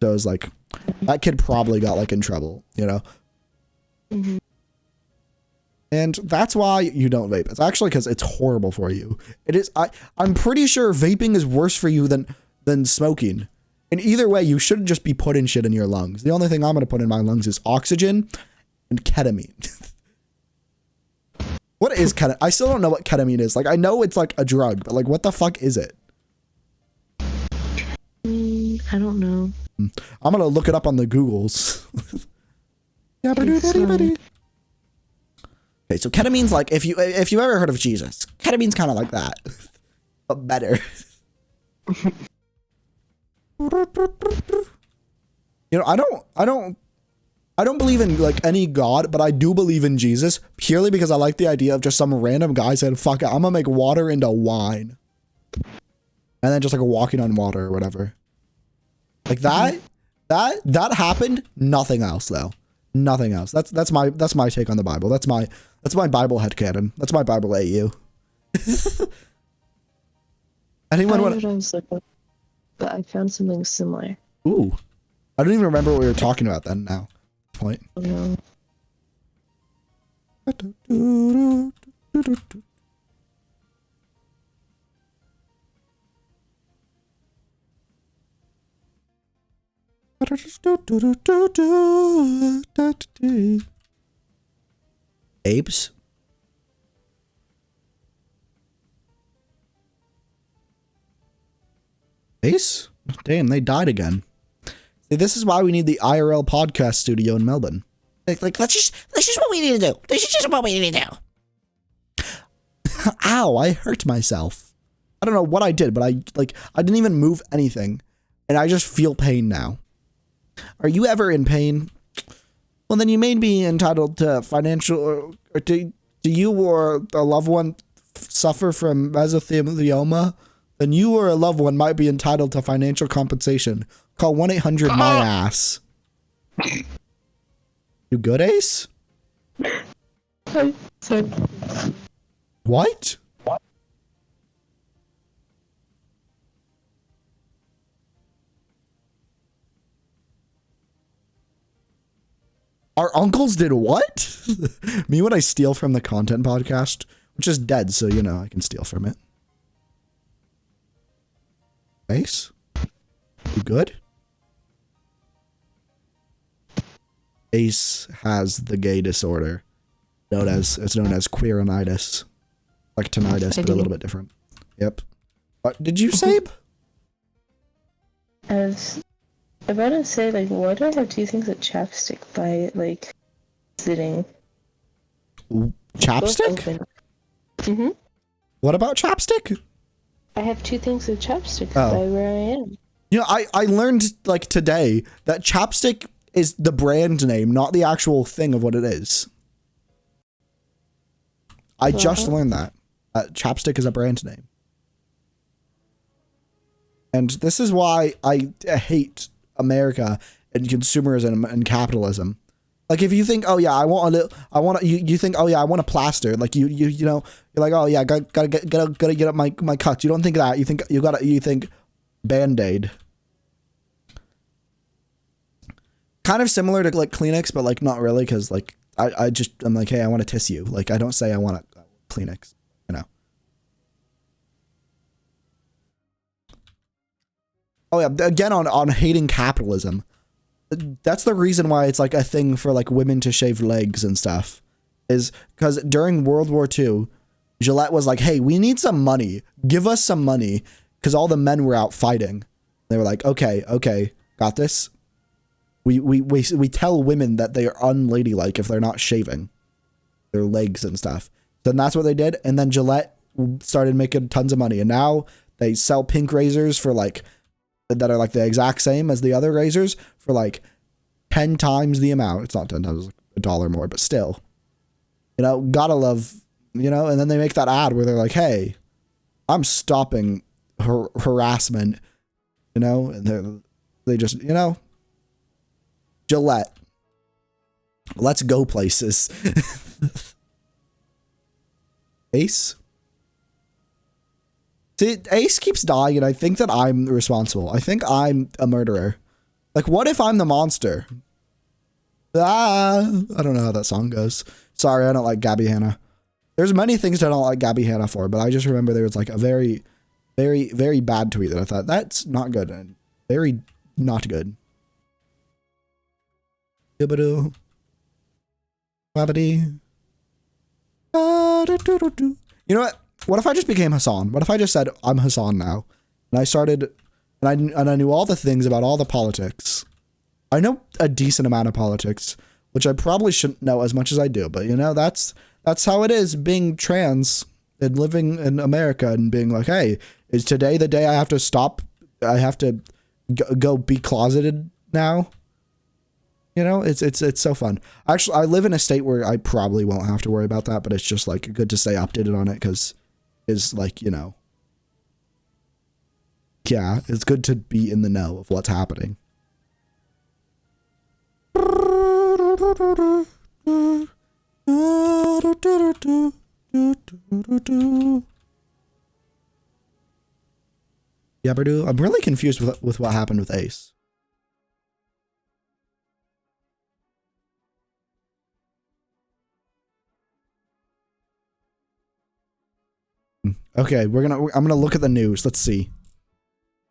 So I was like, that kid probably got like in trouble, you know? And that's why you don't vape. It's actually because it's horrible for you. It is. I'm pretty sure vaping is worse for you than smoking. And either way, you shouldn't just be putting shit in your lungs. The only thing I'm going to put in my lungs is oxygen and ketamine. What is ketamine? I still don't know what ketamine is. Like, I know it's like a drug, but like, what the fuck is it? I don't know. I'm going to look it up on the Googles. Okay, so ketamine's like, if you've ever heard of Jesus, ketamine's kind of like that, but better. You know, I don't believe in like any god, but I do believe in Jesus purely because I like the idea of just some random guy said, fuck it, I'm gonna make water into wine. And then just like walking on water or whatever. Like that happened. Nothing else though. Nothing else. That's my take on the Bible. That's my Bible headcanon. That's my Bible AU. Anyone want to? But I found something similar. Ooh. I don't even remember what we were talking about then now. Point. No. Apes? Ace? Damn, they died again. See, this is why we need the IRL podcast studio in Melbourne. Like that's just what we need to do. This is just what we need to do. Ow, I hurt myself. I don't know what I did, but I didn't even move anything, and I just feel pain now. Are you ever in pain? Well, then you may be entitled to financial, or do you or a loved one suffer from mesothelioma? Then you or a loved one might be entitled to financial compensation. Call 1-800-MY-ASS. You good, Ace? What? Our uncles did what? Me when I steal from the content podcast, which is dead, so you know I can steal from it. Ace? You good? Ace has the gay disorder. It's known as queerinitis. Like tinnitus, but a little bit different. Yep. What did you say? I was about to say, like, what are the two things that chapstick by, like, sitting? Chapstick? Mm-hmm. What about chapstick? I have two things of chapstick Oh. by where I am. You know, I learned, like, today that chapstick is the brand name, not the actual thing of what it is. I just learned that. Chapstick is a brand name. And this is why I hate America and consumerism and capitalism. Like, if you think, oh yeah, you think, oh yeah, I want a plaster. Like you know, you're like, oh yeah, gotta get up my cuts. You don't think that. You think Band-Aid. Kind of similar to like Kleenex, but like not really, because like I'm like, hey, I want a tissue. Like I don't say I want a Kleenex, you know. Oh yeah, again on hating capitalism. That's the reason why it's like a thing for like women to shave legs and stuff, is because during World War II, Gillette was like, hey, we need some money. Give us some money, because all the men were out fighting. They were like, okay, got this. We tell women that they are unladylike if they're not shaving their legs and stuff. Then that's what they did, and then Gillette started making tons of money, and now they sell pink razors for like that are like the exact same as the other razors for like 10 times the amount. It's not 10 times, it's like $1 more, but still, you know, gotta love, you know. And then they make that ad where they're like, hey, I'm stopping harassment, you know, and they just, you know, Gillette, let's go places. Ace? See, Ace keeps dying, and I think that I'm responsible. I think I'm a murderer. Like, what if I'm the monster? I don't know how that song goes. Sorry, I don't like Gabby Hanna. There's many things I don't like Gabby Hanna for, but I just remember there was like a very, very, very bad tweet that I thought, that's not good, and very not good. Yibbidoo. Wabbity. You know what? What if I just became Hassan? What if I just said, I'm Hassan now? And I started, and I knew all the things about all the politics. I know a decent amount of politics, which I probably shouldn't know as much as I do. But, you know, that's how it is being trans and living in America and being like, hey, is today the day I have to stop? I have to go be closeted now? You know, it's so fun. Actually, I live in a state where I probably won't have to worry about that, but it's just like good to stay updated on it, because it's like, you know, yeah, it's good to be in the know of what's happening. Yabberdo. I'm really confused with what happened with Ace. Okay, I'm gonna look at the news. Let's see.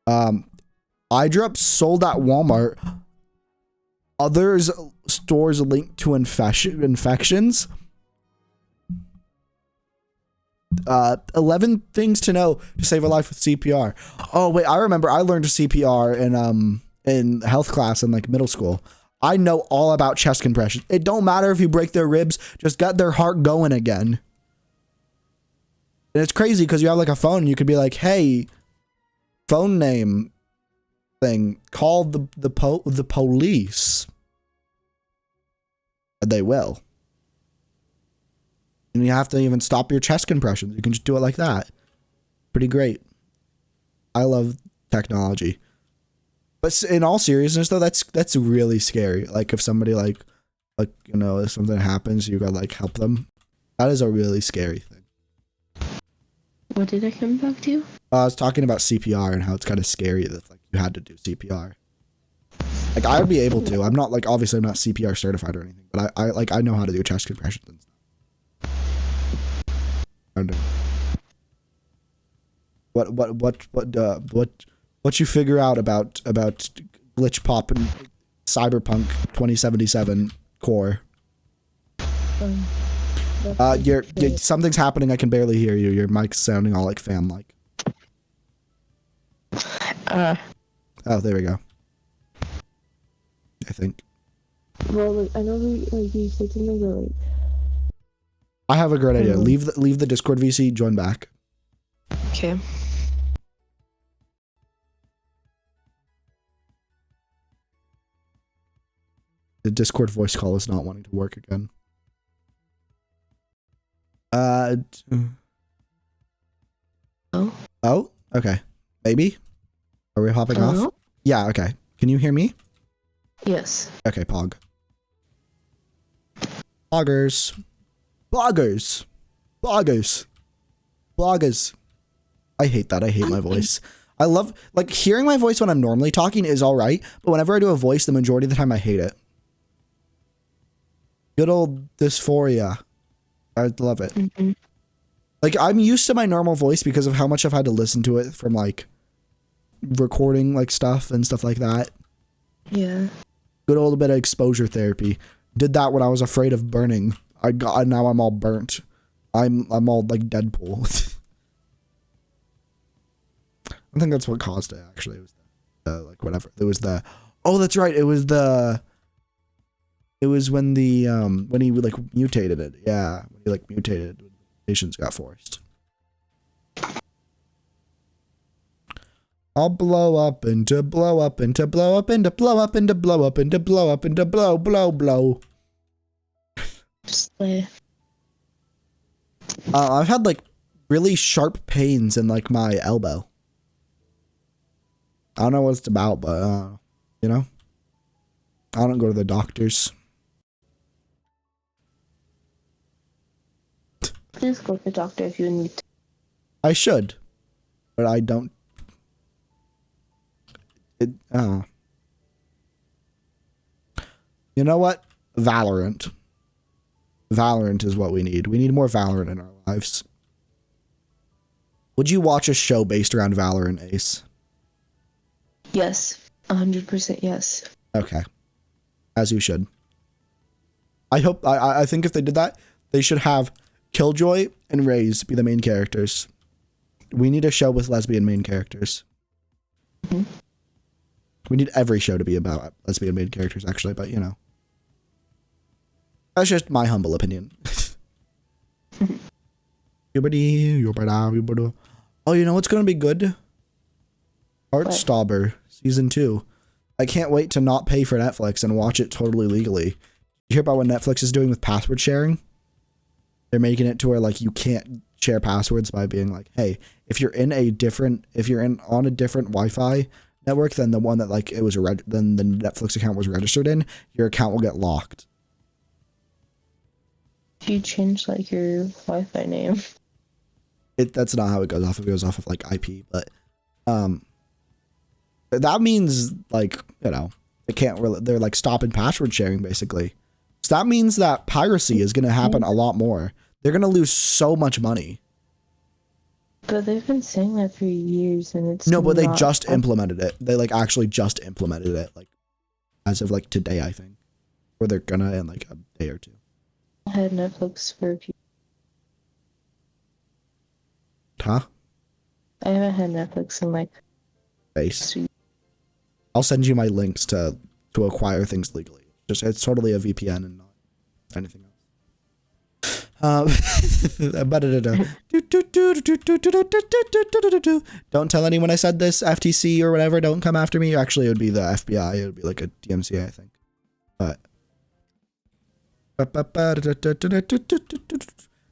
Eye drops sold at Walmart. Others stores linked to infections. 11 things to know to save a life with CPR. Oh wait, I remember I learned CPR in health class in like middle school. I know all about chest compression. It don't matter if you break their ribs, just get their heart going again. And it's crazy because you have like a phone. And you could be like, hey, phone name thing, call the police. And they will. And you have to even stop your chest compressions. You can just do it like that. Pretty great. I love technology. But in all seriousness though, that's really scary. Like if somebody like you know, if something happens, you gotta like help them. That is a really scary thing. What did I come back to? I was talking about CPR and how it's kind of scary that like you had to do CPR. Like I would be able to. I'm not like, obviously I'm not CPR certified or anything, but I know how to do chest compressions and stuff. I don't know. What you figure out about glitch pop and Cyberpunk 2077 core? Something's happening. I can barely hear you. Your mic's sounding all like fan like. Oh, there we go. I think. Well, like, I know you said something about like. I have a great idea. Leave the Discord VC. Join back. Okay. The Discord voice call is not wanting to work again. Oh, okay. Maybe. Are we hopping off? Yeah, okay. Can you hear me? Yes. Okay, Pog. Bloggers. Bloggers. Bloggers. Bloggers. I hate that. I hate my voice. I love, like, hearing my voice when I'm normally talking is alright, but whenever I do a voice, the majority of the time I hate it. Good old dysphoria. I love it. Mm-hmm. Like, I'm used to my normal voice because of how much I've had to listen to it from, like, recording, like, stuff and stuff like that. Yeah. Good old bit of exposure therapy. Did that when I was afraid of burning. Now I'm all burnt. I'm all, like, Deadpool. I think that's what caused it, actually. It was like, whatever. It was the... Oh, that's right. It was when when he, like, mutated it. Yeah. When he, like, mutated. Mutations got forced. I'll blow up into blow up into blow up into blow up into blow up into blow up into blow blow blow. Just play. I've had, like, really sharp pains in, like, my elbow. I don't know what it's about, but, you know? I don't go to the doctors. Please go to the doctor if you need to. I should, but I don't. You know what? Valorant. Valorant is what we need. We need more Valorant in our lives. Would you watch a show based around Valorant, Ace? Yes. 100% yes. Okay. As you should. I think if they did that, they should have Killjoy and Raze be the main characters. We need a show with lesbian main characters. Mm-hmm. We need every show to be about lesbian main characters, actually, but you know. That's just my humble opinion. Oh, you know what's gonna be good? Heartstopper Season 2. I can't wait to not pay for Netflix and watch it totally legally. You hear about what Netflix is doing with password sharing? They're making it to where, like, you can't share passwords by being like, hey, if you're on a different Wi-Fi network than the one that, like, it was then the Netflix account was registered in, your account will get locked. If you change, like, your Wi-Fi name. That's not how it goes off. It goes off of, like, IP, but that means, like, you know, they're like stopping password sharing basically. So that means that piracy is going to happen a lot more. They're going to lose so much money. But they've been saying that for years and it's no, but they just implemented it. They, like, actually just implemented it, like, as of, like, today, I think. Or they're gonna in, like, a day or two. I had Netflix for a few. Huh? I haven't had Netflix in, like, Base. I'll send you my links to acquire things legally. It's totally a VPN and not anything else. Don't tell anyone I said this, FTC or whatever. Don't come after me. Actually, it would be the FBI. It would be like a DMCA, I think. But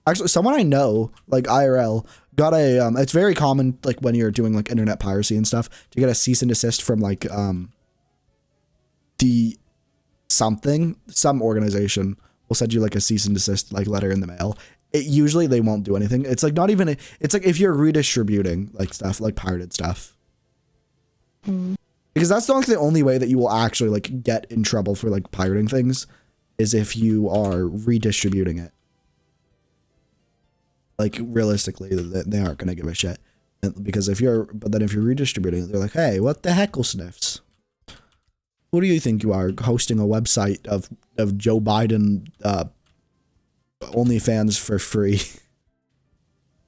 actually, someone I know, like IRL, got a. It's very common, like when you're doing like internet piracy and stuff, to get a cease and desist from like the some organization will send you like a cease and desist like letter in the mail. It usually they won't do anything. It's like not even. It's like if you're redistributing like stuff, like pirated stuff. Because that's the only way that you will actually like get in trouble for like pirating things is if you are redistributing it. Like realistically, they aren't going to give a shit. Because if you're redistributing it, they're like, hey, what the heckle sniffs? Who do you think you are, hosting a website of Joe Biden OnlyFans for free?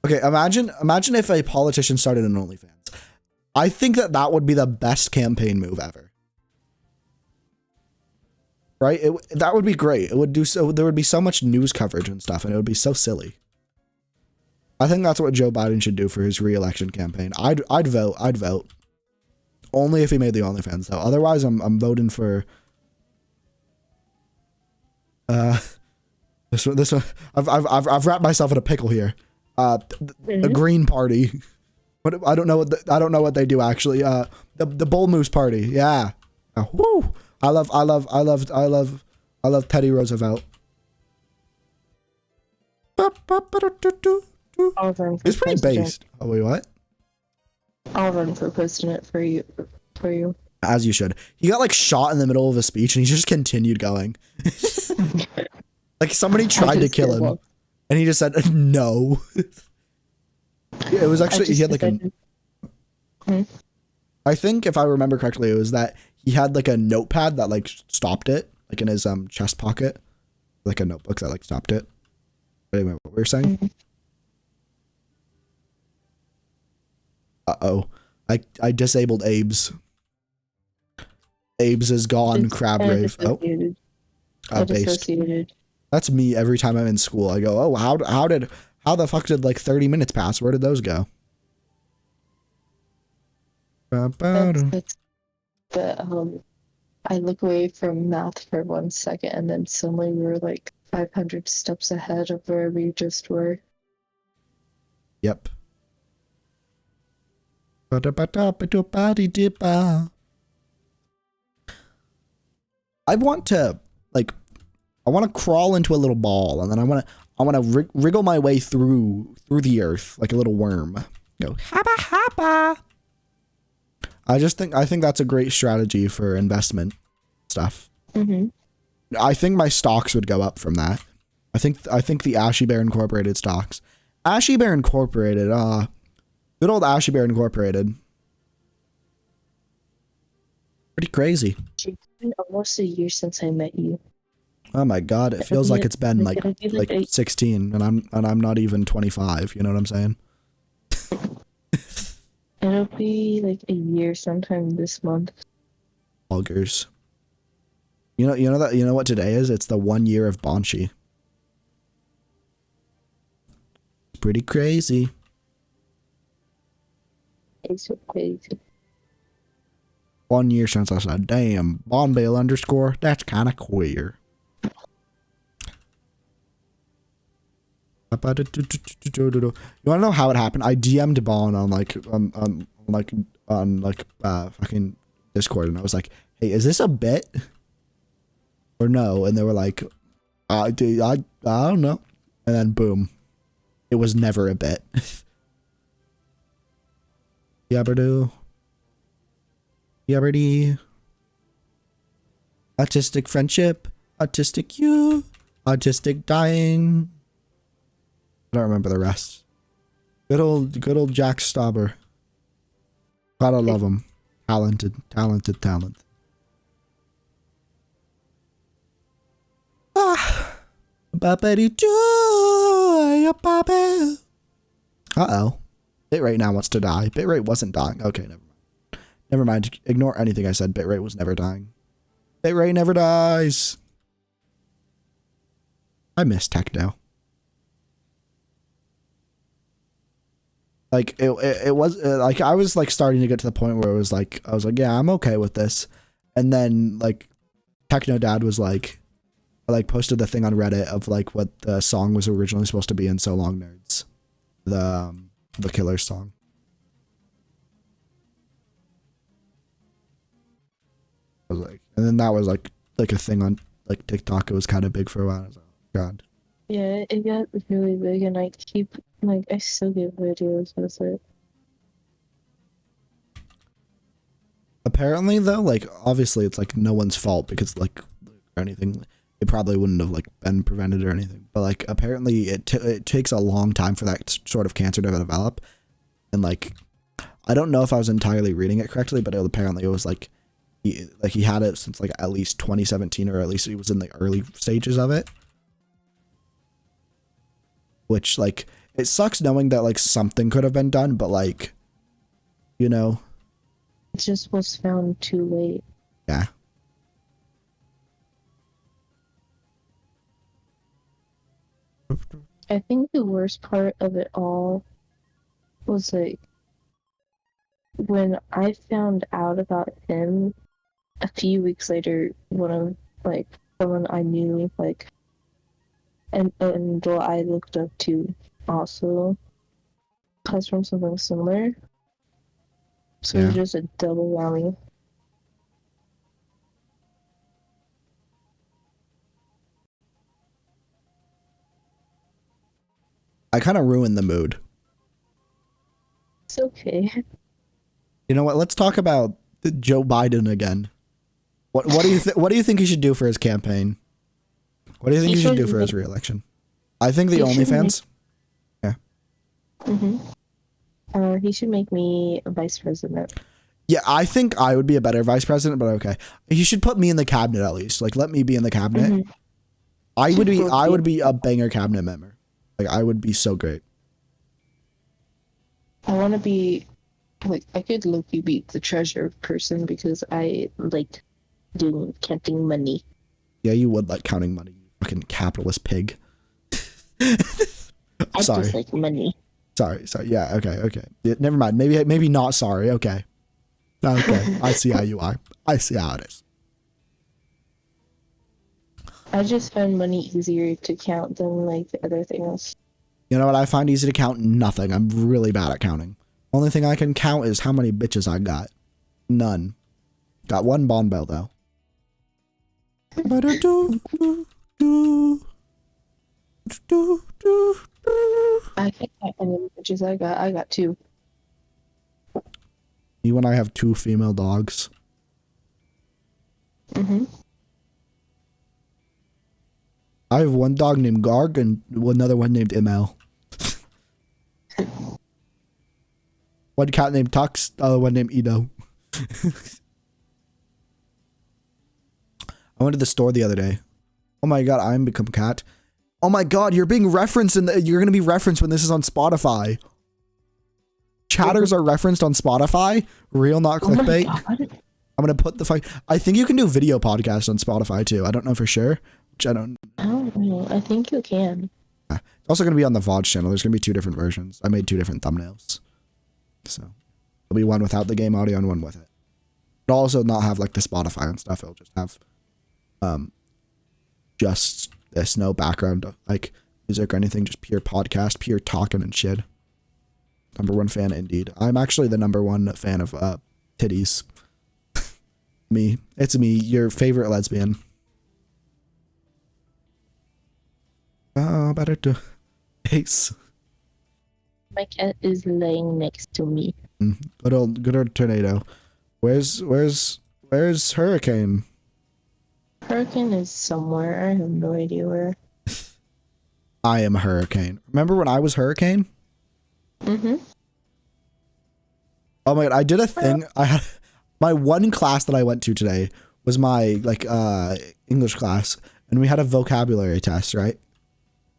Okay, imagine if a politician started an OnlyFans. I think that would be the best campaign move ever. Right? That would be great. It would do so. There would be so much news coverage and stuff, and it would be so silly. I think that's what Joe Biden should do for his re-election campaign. I'd vote. Only if he made the OnlyFans though. Otherwise, I'm voting for this one. I've wrapped myself in a pickle here. The Green Party. But I don't know what they do actually. The Bull Moose Party. Yeah. Woo. I love Teddy Roosevelt. It's pretty based. Oh wait, what? I'll run for president for you. As you should. He got like shot in the middle of a speech and he just continued going. Like somebody tried to kill him and he just said no. Yeah, it was actually he had like I think if I remember correctly, it was that he had like a notepad that like stopped it, like in his chest pocket, like a notebook that like stopped it. Anyway, what were you saying? Uh-oh. I disabled Abe's. Abe's is gone, crab rave. Oh. Based. That's me every time I'm in school. I go, oh, how the fuck did like 30 minutes pass? Where did those go? But I look away from math for 1 second and then suddenly we were like 500 steps ahead of where we just were. Yep. I want to crawl into a little ball and then I want to wriggle my way through the earth like a little worm. Go habba habba. I think that's a great strategy for investment stuff. I think my stocks would go up from that. I think the Ashy Bear Incorporated stocks. Ashy Bear Incorporated, good old Ashy Bear Incorporated. Pretty crazy. It's been almost a year since I met you. Oh my god, it feels like it's been like 16 and I'm not even 25, you know what I'm saying? It'll be like a year sometime this month. Augers. You know what today is? It's the 1 year of Banshee. Pretty crazy. It's so crazy. 1 year since I said, damn, Bonbale underscore, that's kind of queer. You want to know how it happened? I DM'd Bon on fucking Discord and I was like, hey, is this a bit? Or no? And they were like, I don't know. And then boom. It was never a bit. Yabberdo. Yabberdy. Autistic friendship. Autistic you. Autistic dying. I don't remember the rest. Good old Jack Stauber. Gotta love him. Talented. Ah. Uh-oh. Bitrate now wants to die. Bitrate wasn't dying. Okay, never mind. Never mind. Ignore anything I said. Bitrate was never dying. Bitrate never dies. I miss techno. Like it was like I was like starting to get to the point where it was like I was like, yeah, I'm okay with this. And then like Techno Dad was like posted the thing on Reddit of like what the song was originally supposed to be in So Long Nerds. The Killers song. I was like, and then that was like a thing on like TikTok. It was kind of big for a while. I was like, oh, God. Yeah, it got really big, and I keep like I still get videos with it. Apparently though, like obviously it's like no one's fault because like or anything, it probably wouldn't have like been prevented or anything. But like apparently it takes a long time for that sort of cancer to develop, and like I don't know if I was entirely reading it correctly, but apparently it was like he had it since like at least 2017, or at least he was in the early stages of it. Which like it sucks knowing that like something could have been done, but like, you know. It just was found too late. Yeah. I think the worst part of it all was like when I found out about him a few weeks later, one of like someone I knew like and what I looked up to also comes from something similar. So Yeah. it's just a double whammy. I kind of ruined the mood. It's okay. You know what? Let's talk about Joe Biden again. What do you think he should do for his campaign? What do you think he should do for his reelection? I think the OnlyFans. Yeah. He should make me a vice president. Yeah, I think I would be a better vice president, but okay. He should put me in the cabinet at least. Like, let me be in the cabinet. I would be a banger cabinet member. Like, I would be so great. I want to be, like, I could low-key be the treasurer person because I like counting money. Yeah, you would like counting money, you fucking capitalist pig. I Sorry. just like money. Sorry. Yeah, okay. Yeah, never mind. Maybe not sorry. Okay. Okay. I see how you are. I see how it is. I just find money easier to count than like the other things. You know what I find easy to count? Nothing. I'm really bad at counting. Only thing I can count is how many bitches I got. None. Got one bond bell though. I think how many bitches I got. I got 2. You and I have 2 female dogs. I have one dog named Garg and another one named ML. One cat named Tux, the other one named Edo. I went to the store the other day. Oh my god, I'm become cat. Oh my god, you're being referenced you're gonna be referenced when this is on Spotify. Chatters are referenced on Spotify. Real, not clickbait. Oh my God. I'm gonna put I think you can do video podcasts on Spotify too. I don't know for sure. Which I don't know. I think you can. It's also gonna be on the VOD channel. There's gonna be 2 different versions. I made 2 different thumbnails. So there'll be one without the game audio and one with it. It'll also not have like the Spotify and stuff. It'll just have just this, no background like music or anything, just pure podcast, pure talking and shit. #1 fan indeed. I'm actually the #1 fan of titties. Me. It's me, your favorite lesbian. Oh, better to face. My cat is laying next to me. Good old tornado. Where's Hurricane? Hurricane is somewhere. I have no idea where. I am Hurricane. Remember when I was Hurricane? Oh my god, I did a thing. I had my one class that I went to today was my like English class, and we had a vocabulary test, right?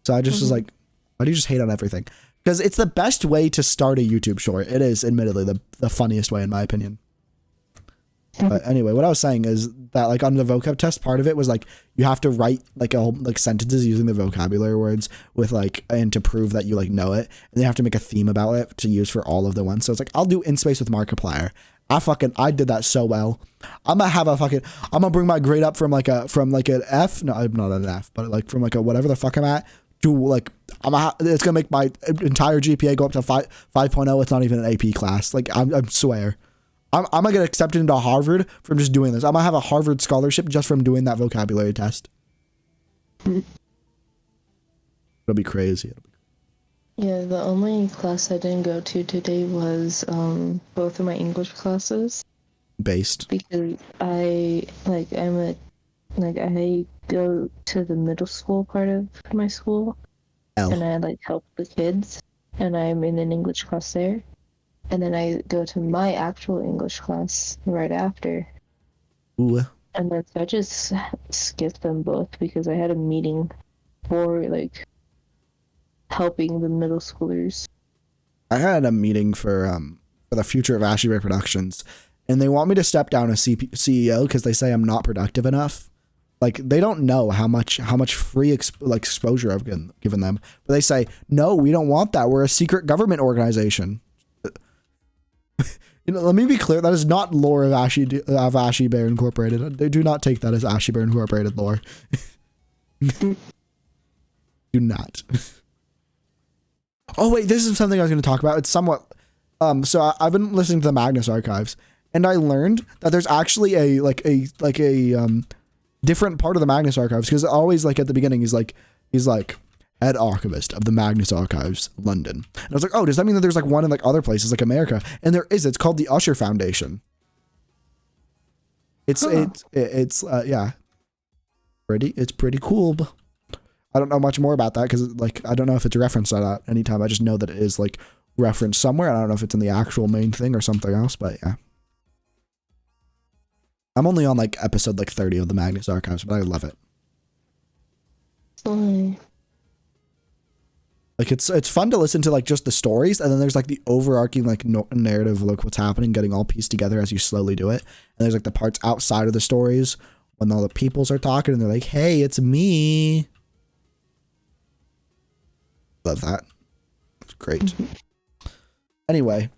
So I just was like, why do you just hate on everything? Because it's the best way to start a YouTube short. It is admittedly the funniest way in my opinion. But anyway, what I was saying is that like on the vocab test, part of it was like you have to write like a whole like sentences using the vocabulary words with like and to prove that you like know it, and they have to make a theme about it to use for all of the ones. So it's like I'll do in space with Markiplier. I did that so well. I'm gonna bring my grade up from like an F. No, I'm not an F, but like from like a whatever the fuck I'm at to like it's gonna make my entire GPA go up to 5.0. It's not even an AP class. Like I swear. I'm gonna get accepted into Harvard from just doing this. I'm gonna have a Harvard scholarship just from doing that vocabulary test. It'll be crazy. Yeah, the only class I didn't go to today was both of my English classes. Based. Because I go to the middle school part of my school, and I like help the kids, and I'm in an English class there. And then I go to my actual English class right after. Ooh. And then so I just skipped them both because I had a meeting for like helping the middle schoolers. I had a meeting for the future of Ashley Ray Productions, and they want me to step down as CEO because they say I'm not productive enough. Like they don't know how much free exposure I've given them, but they say no, we don't want that. We're a secret government organization. You know, let me be clear. That is not lore of Ashy Bear Incorporated. They do not take that as Ashy Bear Incorporated lore. Do not. Oh wait, this is something I was going to talk about. It's somewhat. So I've been listening to the Magnus archives, and I learned that there's actually a different part of the Magnus archives, because always like at the beginning he's like head archivist of the Magnus Archives, London. And I was like, oh, does that mean that there's like one in like other places like America? And there is. It's called the Usher Foundation. It's yeah, it's pretty cool. I don't know much more about that because like I don't know if it's referenced at that anytime. I just know that it is like referenced somewhere. I don't know if it's in the actual main thing or something else, but yeah. I'm only on like episode like 30 of the Magnus Archives, but I love it. Like it's fun to listen to like just the stories, and then there's like the overarching like narrative of like what's happening, getting all pieced together as you slowly do it. And there's like the parts outside of the stories when all the peoples are talking and they're like, "Hey, it's me." Love that. It's great. Anyway,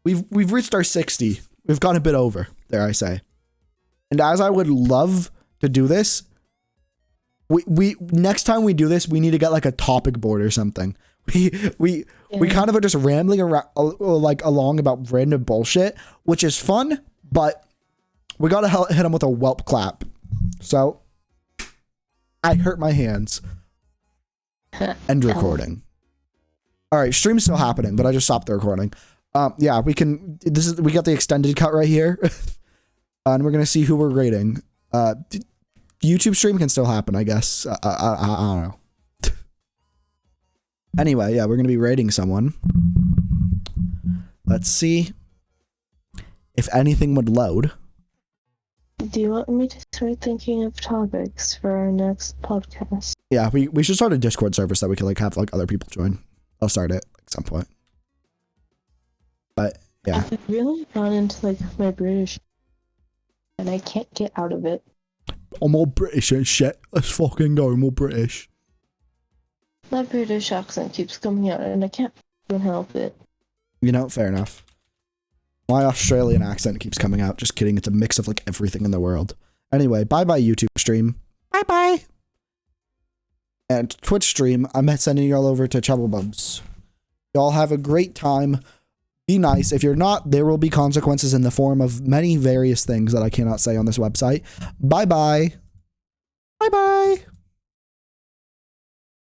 we've reached our 60. We've gone a bit over, dare I say. And as I would love to do this, we next time we do this, we need to get like a topic board or something. We kind of are just rambling around like along about random bullshit, which is fun, but we gotta hit them with a whelp clap. So I hurt my hands. End recording. All right, stream's still happening, but I just stopped the recording. Yeah, we got the extended cut right here, and we're gonna see who we're rating. YouTube stream can still happen, I guess. I don't know. Anyway, yeah, we're going to be rating someone. Let's see if anything would load. Do you want me to start thinking of topics for our next podcast? Yeah, we should start a Discord server so that we can like have like other people join. I'll start it at some point. But yeah. I've really gone into like my British and I can't get out of it. I'm all British and shit. Let's fucking go. I'm all British. My British accent keeps coming out and I can't even help it. You know, fair enough. My Australian accent keeps coming out. Just kidding. It's a mix of like everything in the world. Anyway, bye-bye YouTube stream. Bye-bye. And Twitch stream, I'm sending y'all over to Chubblebubs. Y'all have a great time. Be nice. If you're not, there will be consequences in the form of many various things that I cannot say on this website. Bye-bye. Bye-bye.